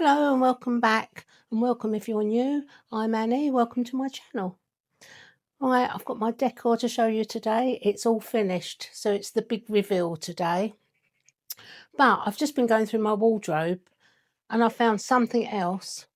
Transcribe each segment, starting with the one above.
Hello and welcome back, and welcome if you're new. I'm Annie. Welcome to my channel. Right, I've got my decor to show you today. It's all finished, so it's the big reveal today. But I've just been going through my wardrobe and I found something else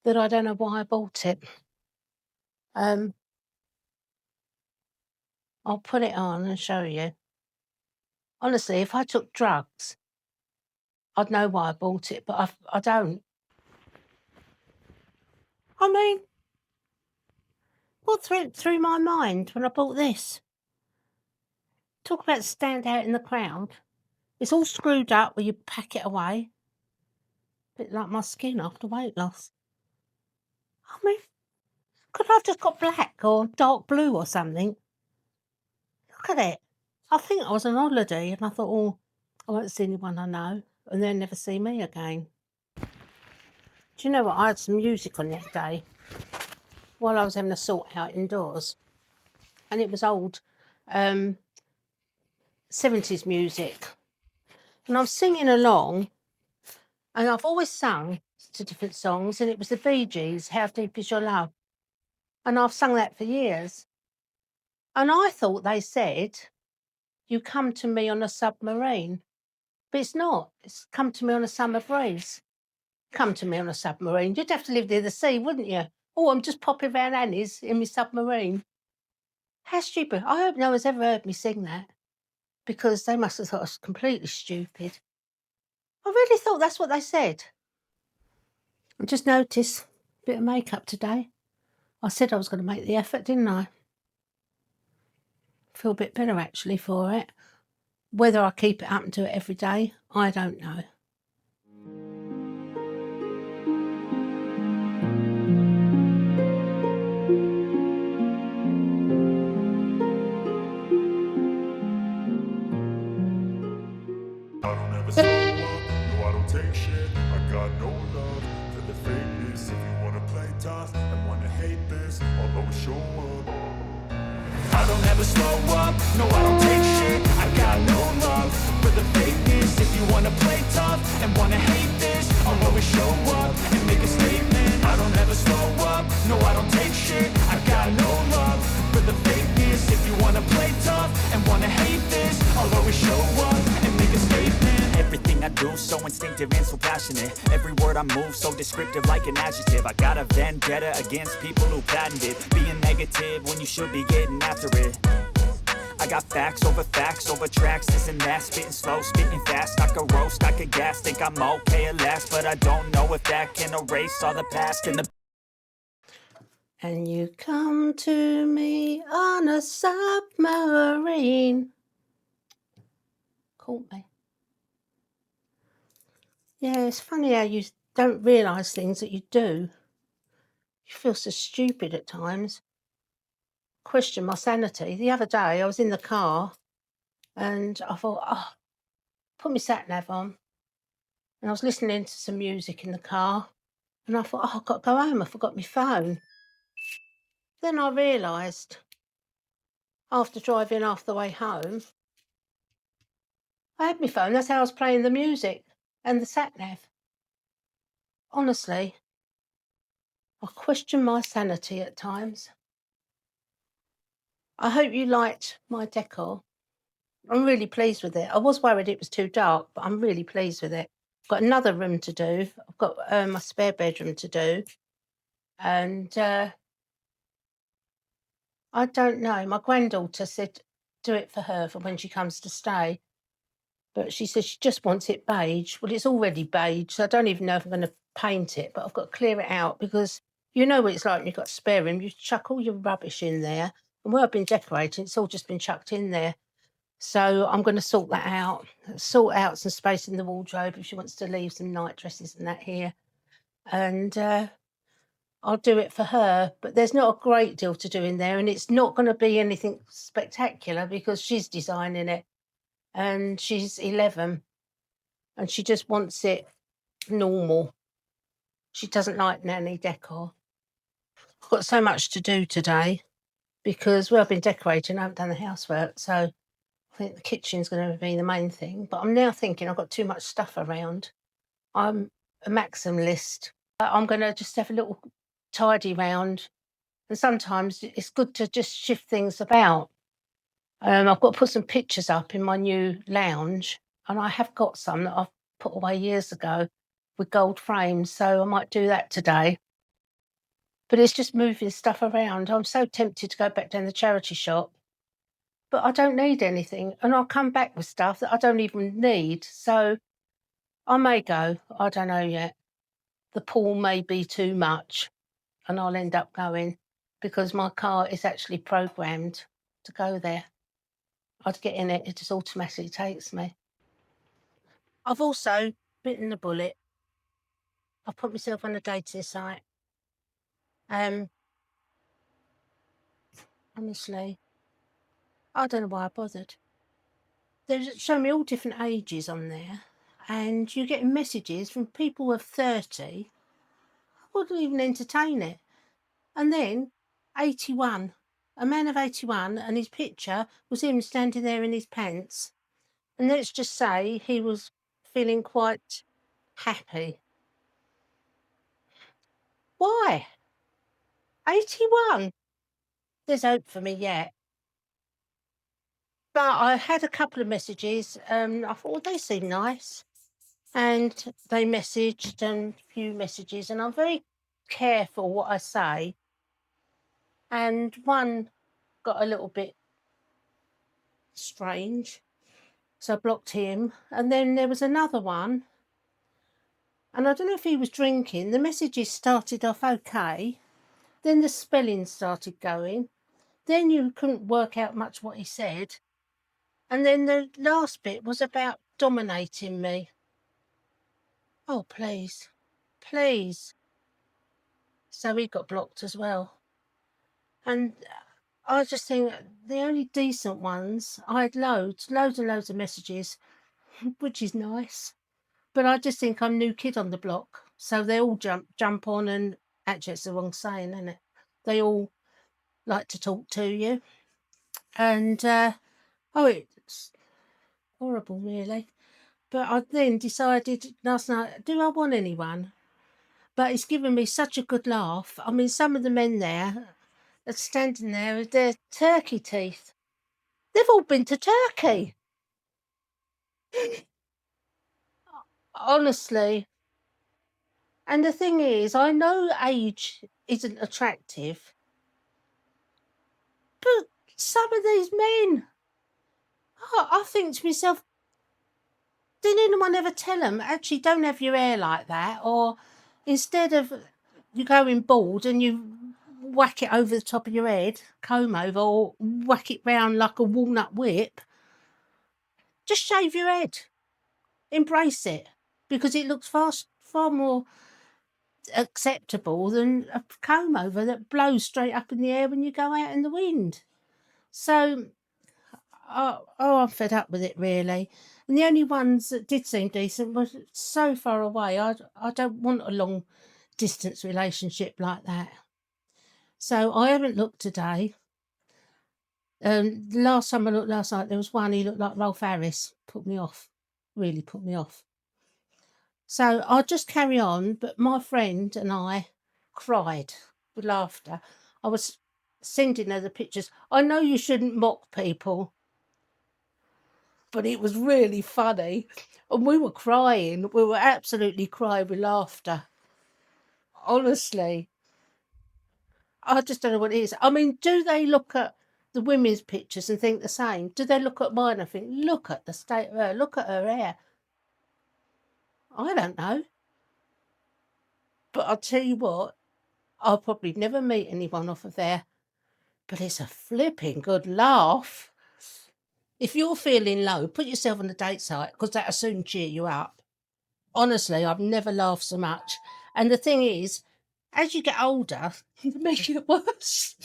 that I don't know why I bought it. I'll put it on and show you. Honestly, if I took drugs, I'd know why I bought it, but I don't. I mean, what went through my mind when I bought this? Talk about stand out in the crowd. It's all screwed up where you pack it away. Bit like my skin after weight loss. I mean, could I have just got black or dark blue or something? Look at it. I think I was on holiday and I thought, oh, I won't see anyone I know, and they'll never see me again. Do you know what? I had some music on that day while I was having a sort out indoors, and it was old 70s music. And I was singing along, and I've always sung to different songs, and it was the Bee Gees, How Deep Is Your Love? And I've sung that for years. And I thought they said, you come to me on a submarine. But it's not. It's come to me on a summer breeze. Come to me on a submarine. You'd have to live near the sea, wouldn't you? Oh, I'm just popping round Annie's in my submarine. How stupid. I hope no one's ever heard me sing that, because they must have thought I was completely stupid. I really thought that's what they said. I just noticed a bit of makeup today. I said I was going to make the effort, didn't I? Feel a bit better actually for it. Whether I keep it up and do it every day, I don't know. I don't ever slow up, no I don't take shit. I got no love for the fakeness. If you wanna play tough and wanna hate this, I'll always show up. I don't ever slow up, no I don't take shit. I got no love for the fakeness. If you wanna play tough and wanna hate this, I'll always show up and make a statement. I don't ever slow up, no I don't take shit. I got no love for the fakeness. If you wanna play tough and wanna hate this, I'll always show up and make a statement. Everything I do so instinctive and so passionate. Every word I move so descriptive like an adjective. I got a vendetta against people who patented being negative when you should be getting after it. I got facts over tracks, this and that. Spitting slow, spitting fast. I could roast, I could gas. Think I'm okay at last, but I don't know if that can erase all the past and the. And you come to me on a submarine. Caught me. Yeah, it's funny how you don't realise things that you do. You feel so stupid at times. Question my sanity. The other day I was in the car and I thought, oh, put my sat nav on. And I was listening to some music in the car and I thought, oh, I've got to go home. I forgot my phone. Then I realised after driving half the way home, I had my phone. That's how I was playing the music and the sat nav. Honestly, I question my sanity at times. I hope you liked my decor. I'm really pleased with it. I was worried it was too dark, but I'm really pleased with it. I've got another room to do. I've got my spare bedroom to do. And I don't know. My granddaughter said do it for her for when she comes to stay. But she says she just wants it beige. Well, it's already beige, so I don't even know if I'm going to paint it, but I've got to clear it out because you know what it's like when you've got a spare room. You chuck all your rubbish in there. And where I've been decorating, it's all just been chucked in there. So I'm going to sort that out, sort out some space in the wardrobe if she wants to leave some night dresses and that here. And I'll do it for her. But there's not a great deal to do in there. And it's not going to be anything spectacular because she's designing it. And she's 11 and she just wants it normal. She doesn't like nanny decor. I've got so much to do today because I've been decorating, I haven't done the housework, so I think the kitchen's going to be the main thing. But I'm now thinking I've got too much stuff around. I'm a maximalist. I'm going to just have a little tidy round. And sometimes it's good to just shift things about. I've got to put some pictures up in my new lounge, and I have got some that I've put away years ago with gold frames, so I might do that today. But it's just moving stuff around. I'm so tempted to go back down the charity shop, but I don't need anything, and I'll come back with stuff that I don't even need. So I may go. I don't know yet. The pool may be too much, and I'll end up going because my car is actually programmed to go there. I'd get in it, it just automatically takes me. I've also bitten the bullet. I've put myself on a dating site. Honestly, I don't know why I bothered. They show me all different ages on there, and you're getting messages from people of 30 who wouldn't even entertain it. And then 81, a man of 81, and his picture was him standing there in his pants. And let's just say he was feeling quite happy. Why? 81? There's hope for me yet. But I had a couple of messages. I thought, well, they seem nice. And they messaged a few messages, and I'm very careful what I say. And one got a little bit strange, so I blocked him. And then there was another one, and I don't know if he was drinking. The messages started off okay, then the spelling started going, then you couldn't work out much what he said, and then the last bit was about dominating me. Oh, please, please. So he got blocked as well. And I just think the only decent ones, I had loads and loads of messages, which is nice. But I just think I'm new kid on the block. So they all jump on, and actually it's the wrong saying, isn't it? They all like to talk to you. And it's horrible really. But I then decided last night, do I want anyone? But it's given me such a good laugh. I mean, some of the men there are standing there with their turkey teeth. They've all been to Turkey. Honestly. And the thing is, I know age isn't attractive, but some of these men, I think to myself, did anyone ever tell them, actually, don't have your hair like that? Or instead of you going bald and you whack it over the top of your head, comb over, or whack it round like a walnut whip, just shave your head. Embrace it, because it looks far more acceptable than a comb over that blows straight up in the air when you go out in the wind. So, I'm fed up with it really. And the only ones that did seem decent were so far away. I don't want a long distance relationship like that. So I haven't looked today. The last time I looked last night, there was one, he looked like Rolf Harris. Put me off. Really put me off. So I'll just carry on, but my friend and I cried with laughter. I was sending her the pictures. I know you shouldn't mock people, but it was really funny. And we were crying. We were absolutely crying with laughter. Honestly. I just don't know what it is. I mean, do they look at the women's pictures and think the same? Do they look at mine and think, look at the state of her, look at her hair? I don't know. But I'll tell you what, I'll probably never meet anyone off of there. But it's a flipping good laugh. If you're feeling low, put yourself on the date site, because that'll soon cheer you up. Honestly, I've never laughed so much. And the thing is, as you get older, you make it worse.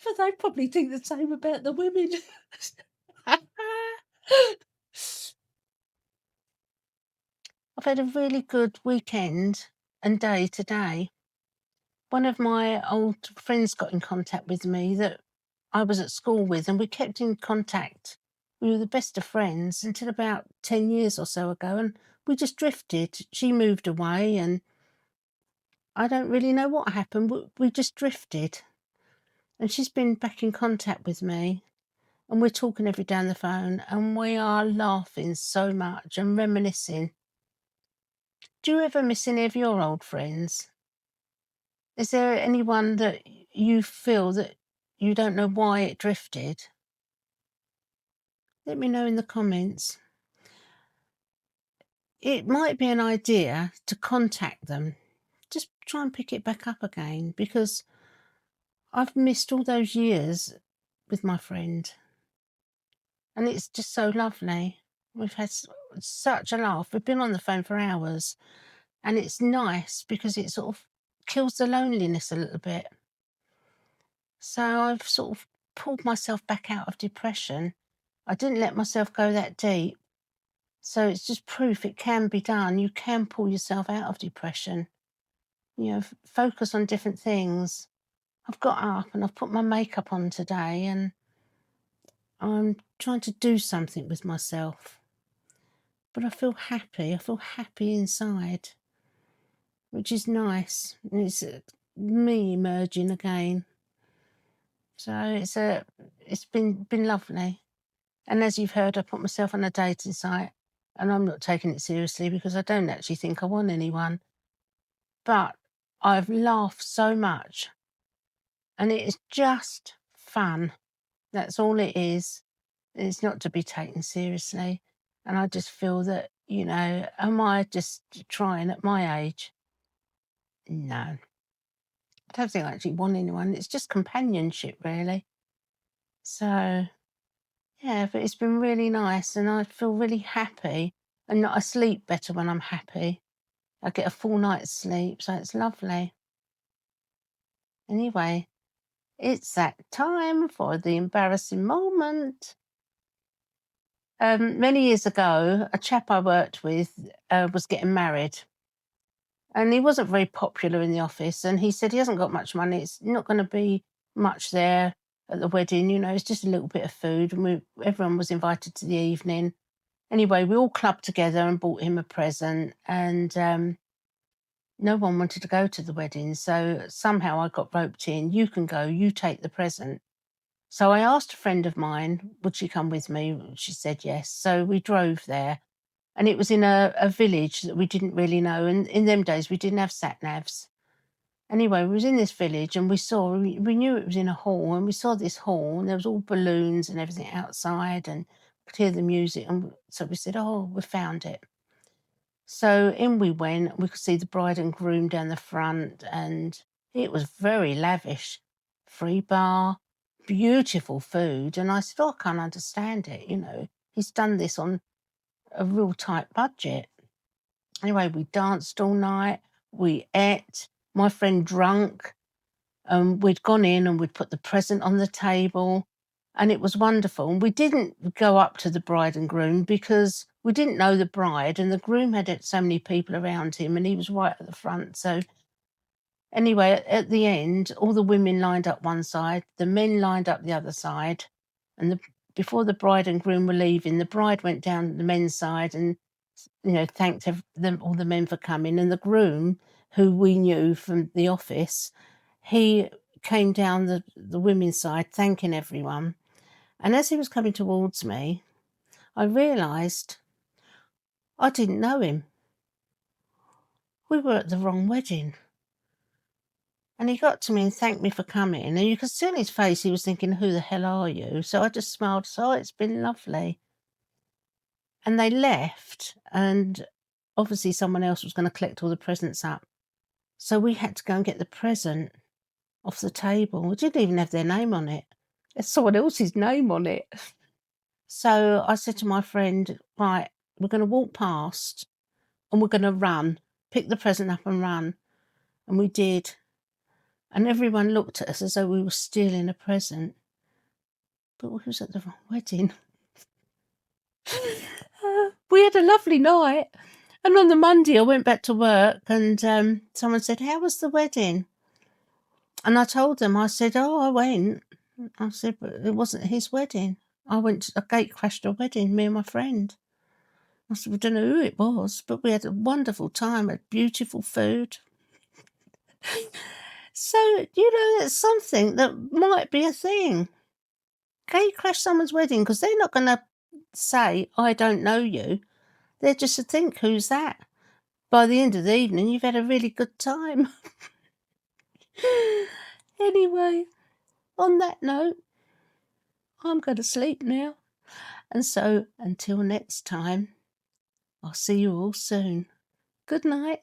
But they probably think the same about the women. I've had a really good weekend and day today. One of my old friends got in contact with me that I was at school with, and we kept in contact. We were the best of friends until about 10 years or so ago, and we just drifted. She moved away and I don't really know what happened. We just drifted. And she's been back in contact with me. And we're talking every day on the phone. And we are laughing so much and reminiscing. Do you ever miss any of your old friends? Is there anyone that you feel that you don't know why it drifted? Let me know in the comments. It might be an idea to contact them. Just try and pick it back up again, because I've missed all those years with my friend. And it's just so lovely. We've had such a laugh. We've been on the phone for hours. And it's nice because it sort of kills the loneliness a little bit. So I've sort of pulled myself back out of depression. I didn't let myself go that deep. So it's just proof it can be done. You can pull yourself out of depression. You know, focus on different things. I've got up and I've put my makeup on today and I'm trying to do something with myself. But I feel happy. I feel happy inside, which is nice. And it's me emerging again. So it's been lovely. And as you've heard, I put myself on a dating site and I'm not taking it seriously because I don't actually think I want anyone. But I've laughed so much and it is just fun. That's all it is. It's not to be taken seriously. And I just feel that, you know, am I just trying at my age? No. I don't think I actually want anyone. It's just companionship, really. So, yeah, but it's been really nice and I feel really happy. And I sleep better when I'm happy. I get a full night's sleep, so it's lovely. Anyway, it's that time for the embarrassing moment. Many years ago, a chap I worked with was getting married. And he wasn't very popular in the office. And he said he hasn't got much money. It's not going to be much there at the wedding. You know, it's just a little bit of food. And everyone was invited to the evening. Anyway, we all clubbed together and bought him a present. And no one wanted to go to the wedding. So somehow I got roped in. You can go. You take the present. So I asked a friend of mine, would she come with me? She said yes. So we drove there. And it was in a village that we didn't really know. And in them days, we didn't have sat-navs. Anyway, we was in this village and we knew it was in a hall. And we saw this hall and there was all balloons and everything outside and could hear the music. And so we said, oh, we found it. So in we went. We could see the bride and groom down the front. And it was very lavish. Free bar, beautiful food. And I said, oh, I can't understand it. You know, he's done this on a real tight budget. Anyway, we danced all night, we ate, my friend drunk, we'd gone in and we'd put the present on the table and it was wonderful. And we didn't go up to the bride and groom because we didn't know the bride and the groom had so many people around him and he was right at the front. So anyway, at the end, all the women lined up one side, the men lined up the other side, and before the bride and groom were leaving, the bride went down the men's side and, you know, thanked all the men for coming. And the groom, who we knew from the office, he came down the women's side, thanking everyone. And as he was coming towards me, I realised I didn't know him. We were at the wrong wedding. And he got to me and thanked me for coming. And you could see on his face he was thinking, who the hell are you? So I just smiled, so it's been lovely. And they left, and obviously someone else was going to collect all the presents up. So we had to go and get the present off the table. We didn't even have their name on it. There's someone else's name on it. So I said to my friend, right, we're going to walk past and we're going to run, pick the present up and run. And we did. And everyone looked at us as though we were stealing a present. But we was at the wrong wedding. We had a lovely night. And on the Monday, I went back to work and someone said, how was the wedding? And I told them, I said, oh, I went. I said, but it wasn't his wedding. I gatecrashed a wedding, me and my friend. I said, we don't know who it was, but we had a wonderful time, had beautiful food. So, it's something that might be a thing. Gate crash someone's wedding because they're not going to say, I don't know you. They're just to think, who's that? By the end of the evening, you've had a really good time. Anyway, on that note, I'm going to sleep now. And so, until next time, I'll see you all soon. Good night.